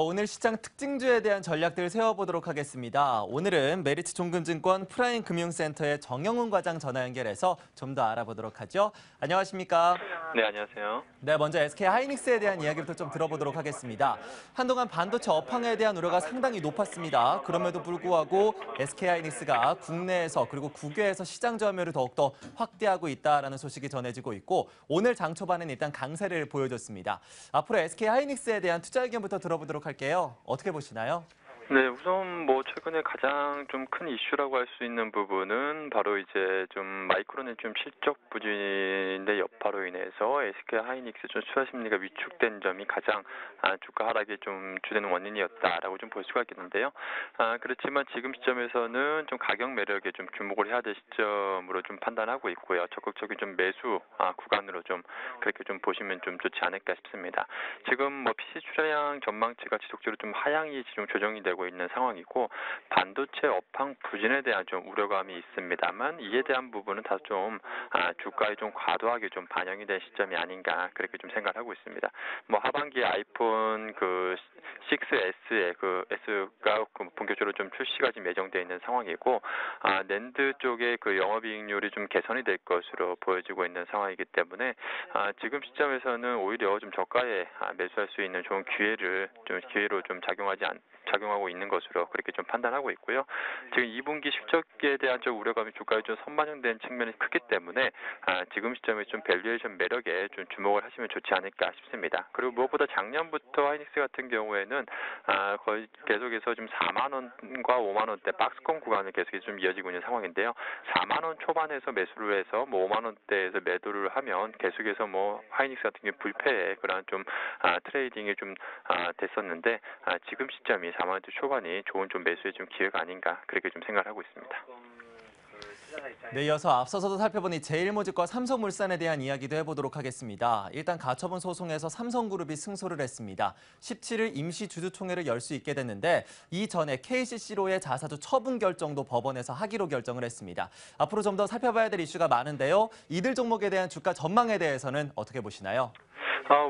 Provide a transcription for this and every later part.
오늘 시장 특징주에 대한 전략들 세워보도록 하겠습니다. 오늘은 메리츠 종금증권 프라임금융센터의 정영훈 과장 전화 연결해서 좀 더 알아보도록 하죠. 안녕하십니까? 네, 안녕하세요. 네, 먼저 SK하이닉스에 대한 이야기부터 좀 들어보도록 하겠습니다. 한동안 반도체 업황에 대한 우려가 상당히 높았습니다. 그럼에도 불구하고 SK하이닉스가 국내에서 그리고 국외에서 시장 점유율을 더욱더 확대하고 있다는 소식이 전해지고 있고 오늘 장 초반에는 일단 강세를 보여줬습니다. 앞으로 SK하이닉스에 대한 투자 의견부터 들어보도록 할게요. 어떻게 보시나요? 네, 우선 최근에 가장 좀 큰 이슈라고 할 수 있는 부분은 바로 이제 좀 마이크론의 좀 실적 부진의 여파로 인해서 SK 하이닉스 좀 투자 심리가 위축된 점이 가장 주가 하락의 좀 주된 원인이었다라고 좀 볼 수가 있겠는데요. 그렇지만 지금 시점에서는 좀 가격 매력에 좀 주목을 해야 될 시점으로 좀 판단하고 있고요. 적극적인 좀 매수 구간으로 좀 그렇게 좀 보시면 좀 좋지 않을까 싶습니다. 지금 PC 출하량 전망치가 지속적으로 좀 하향이 지금 조정이 되고 있는 상황이고 반도체 업황 부진에 대한 좀 우려감이 있습니다만 이에 대한 부분은 다 좀 주가에 좀 과도하게 좀 반영이 된 시점이 아닌가 그렇게 좀 생각하고 있습니다. 하반기에 아이폰 6S의 S가 본격적으로 좀 출시가 지금 예정되어 있는 상황이고 낸드 쪽의 영업이익률이 좀 개선이 될 것으로 보여지고 있는 상황이기 때문에 지금 시점에서는 오히려 좀 저가에 매수할 수 있는 좋은 기회로 좀 작용하고 있는 것으로 그렇게 좀 판단하고 있고요. 지금 2분기 실적에 대한 좀 우려감이 주가에 좀 선반영된 측면이 크기 때문에 지금 시점에 좀 밸류에이션 매력에 좀 주목을 하시면 좋지 않을까 싶습니다. 그리고 무엇보다 작년부터 하이닉스 같은 경우에는 거의 계속해서 좀 4만 원과 5만 원대 박스권 구간을 계속해서 좀 이어지고 있는 상황인데요. 4만 원 초반에서 매수를 해서 5만 원대에서 매도를 하면 계속해서 하이닉스 같은 경우 불패의 그런 좀 트레이딩이 좀 됐었는데 지금 시점이 4만 원대 초반이 좋은 좀 매수의 좀 기회가 아닌가 그렇게 좀 생각을 하고 있습니다. 네, 이어서 앞서서도 살펴본 이 제일모직과 삼성물산에 대한 이야기도 해보도록 하겠습니다. 일단 가처분 소송에서 삼성그룹이 승소를 했습니다. 17일 임시 주주총회를 열 수 있게 됐는데 이전에 KCC로의 자사주 처분 결정도 법원에서 하기로 결정을 했습니다. 앞으로 좀 더 살펴봐야 될 이슈가 많은데요. 이들 종목에 대한 주가 전망에 대해서는 어떻게 보시나요?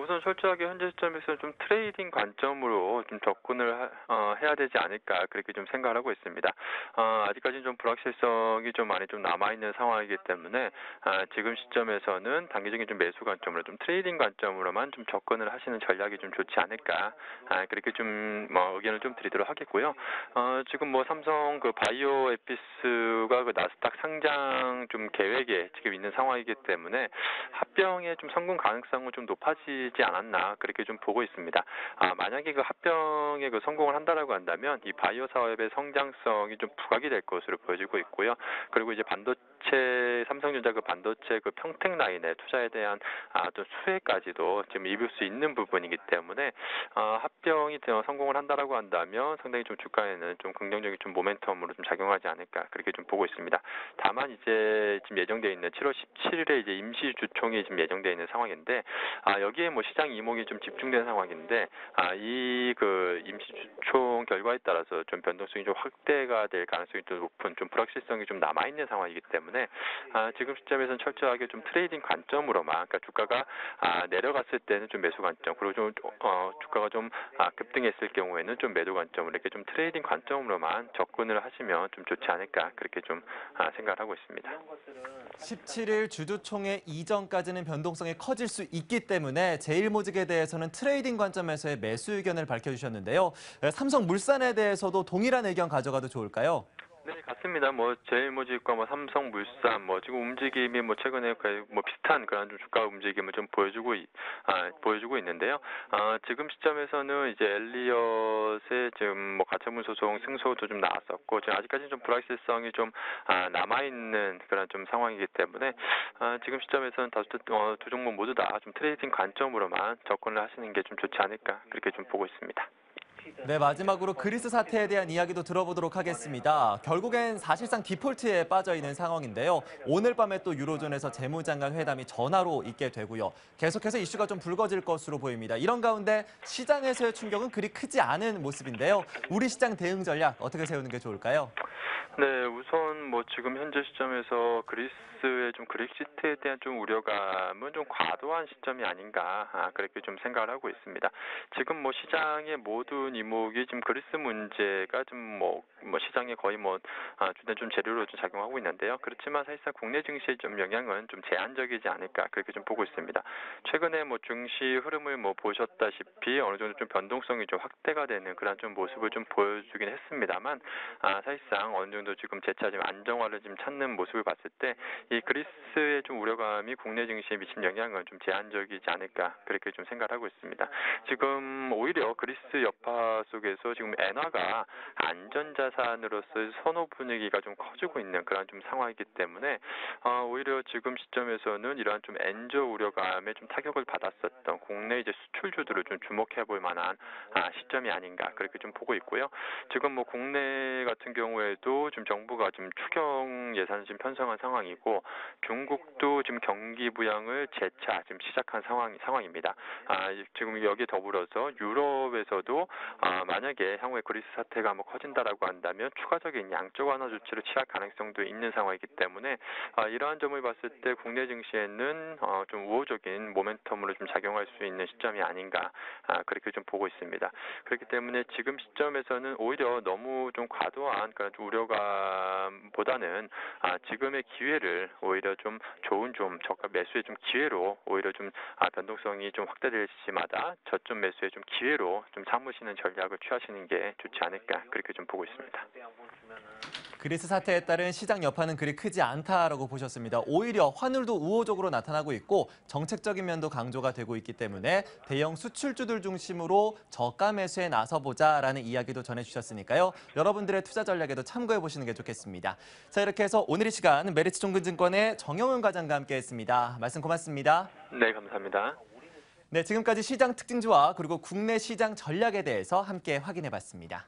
우선 철저하게 현재 시점에서 좀 트레이딩 관점으로 좀 접근을 해야 되지 않을까 그렇게 좀 생각을 하고 있습니다. 아직까지는 좀 불확실성이 좀 많이 좀 남아 있는 상황이기 때문에 지금 시점에서는 단기적인 좀 매수 관점으로 좀 트레이딩 관점으로만 좀 접근을 하시는 전략이 좀 좋지 않을까 그렇게 좀 의견을 좀 드리도록 하겠고요. 지금 삼성 바이오 에피스가 나스닥 상장 좀 계획에 지금 있는 상황이기 때문에 합병의 좀 성공 가능성은 좀 높아지지 않았나 그렇게 좀 보고 있습니다. 만약에 합병에 성공을 한다라고 한다면 이 바이오 사업의 성장성이 좀 부각이 될 것으로 보여지고 있고요. 그리고 이제 삼성전자 반도체 평택 라인의 투자에 대한 좀 수혜까지도 지금 입을 수 있는 부분이기 때문에 합병이 성공을 한다라고 한다면 상당히 좀 주가에는 좀 긍정적인 좀 모멘텀으로 좀 작용하지 않을까 그렇게 좀 보고 있습니다. 다만 이제 지금 예정되어 있는 7월 17일에 이제 임시 주총이 지금 예정되어 있는 상황인데 여기에 시장 이목이 좀 집중된 상황인데 이 임시 주총 결과에 따라서 좀 변동성이 좀 확대가 될 가능성이 좀 높은 좀 불확실성이 좀 남아 있는 상황이기 때문에 지금 시점에서는 철저하게 좀 트레이딩 관점으로만 그러니까 주가가 내려갔을 때는 좀 매수 관점 그리고 좀 주가가 좀 급등했을 경우에는 좀 매도 관점으로 이렇게 좀 트레이딩 관점으로만 접근을 하시면 좀 좋지 않을까 그렇게 좀 생각을 하고 있습니다. 17일 주주총회 이전까지는 변동성이 커질 수 있기 때문에 제일모직에 대해서는 트레이딩 관점에서의 매수 의견을 밝혀주셨는데요. 삼성물산에 대해서도 동일한 의견 가져가도 좋을까요? 네, 같습니다. 제일모직과 삼성물산 지금 움직임이 최근에 비슷한 그런 좀 주가 움직임을 좀 보여주고 있는데요. 지금 시점에서는 이제 엘리엇의 지금 가처분 소송 승소도 좀 나왔었고 지금 아직까지는 좀 불확실성이 좀 남아 있는 그런 좀 상황이기 때문에 지금 시점에서는 두 종목 모두 다 좀 트레이딩 관점으로만 접근을 하시는 게 좀 좋지 않을까 그렇게 좀 보고 있습니다. 네, 마지막으로 그리스 사태에 대한 이야기도 들어보도록 하겠습니다. 결국엔 사실상 디폴트에 빠져 있는 상황인데요. 오늘 밤에 또 유로존에서 재무장관 회담이 전화로 있게 되고요. 계속해서 이슈가 좀 불거질 것으로 보입니다. 이런 가운데 시장에서의 충격은 그리 크지 않은 모습인데요. 우리 시장 대응 전략 어떻게 세우는 게 좋을까요? 네, 우선 지금 현재 시점에서 그리스의 좀 그렉시트에 대한 좀 우려감은 좀 과도한 시점이 아닌가 그렇게 좀 생각을 하고 있습니다. 지금 시장의 모든 다른 이목이 지금 그리스 문제가 좀 시장에 거의 주된 좀 재료로 좀 작용하고 있는데요. 그렇지만 사실상 국내 증시의 좀 영향은 좀 제한적이지 않을까 그렇게 좀 보고 있습니다. 최근에 증시 흐름을 보셨다시피 어느 정도 좀 변동성이 좀 확대가 되는 그런 좀 모습을 좀 보여주긴 했습니다만 사실상 어느 정도 지금 재차 지금 안정화를 지금 찾는 모습을 봤을 때 이 그리스의 좀 우려감이 국내 증시에 미친 영향은 좀 제한적이지 않을까 그렇게 좀 생각을 하고 있습니다. 지금 오히려 그리스 여파 속에서 지금 엔화가 안전자산으로서의 선호 분위기가 좀 커지고 있는 그런 좀 상황이기 때문에 오히려 지금 시점에서는 이러한 좀 엔저 우려감에 좀 타격을 받았었던 국내 이제 수출주들을 좀 주목해 볼 만한 시점이 아닌가 그렇게 좀 보고 있고요. 지금 국내 같은 경우에도 지금 정부가 지금 추경 예산을 지금 편성한 상황이고 중국도 지금 경기 부양을 재차 지금 시작한 상황입니다. 지금 여기에 더불어서 유럽에서도 만약에 향후에 그리스 사태가 커진다라고 한다면 추가적인 양적 완화 조치를 취할 가능성도 있는 상황이기 때문에 이러한 점을 봤을 때 국내 증시에는 좀 우호적인 모멘텀으로 좀 작용할 수 있는 시점이 아닌가 그렇게 좀 보고 있습니다. 그렇기 때문에 지금 시점에서는 오히려 너무 좀 과도한 그런 우려감보다는 지금의 기회를 오히려 좀 좋은 좀 저가 매수의 좀 기회로 오히려 좀 변동성이 좀 확대될 시마다 저점 매수의 좀 기회로 좀 삼으시는 전략을 취하시는 게 좋지 않을까 그렇게 좀 보고 있습니다. 그리스 사태에 따른 시장 여파는 그리 크지 않다라고 보셨습니다. 오히려 환율도 우호적으로 나타나고 있고 정책적인 면도 강조가 되고 있기 때문에 대형 수출주들 중심으로 저가 매수에 나서보자라는 이야기도 전해주셨으니까요. 여러분들의 투자 전략에도 참고해 보시는 게 좋겠습니다. 자, 이렇게 해서 오늘 이 시간 메리츠 종근증권의 정영훈 과장과 함께했습니다. 말씀 고맙습니다. 네, 감사합니다. 네, 지금까지 시장 특징주와 그리고 국내 시장 전략에 대해서 함께 확인해 봤습니다.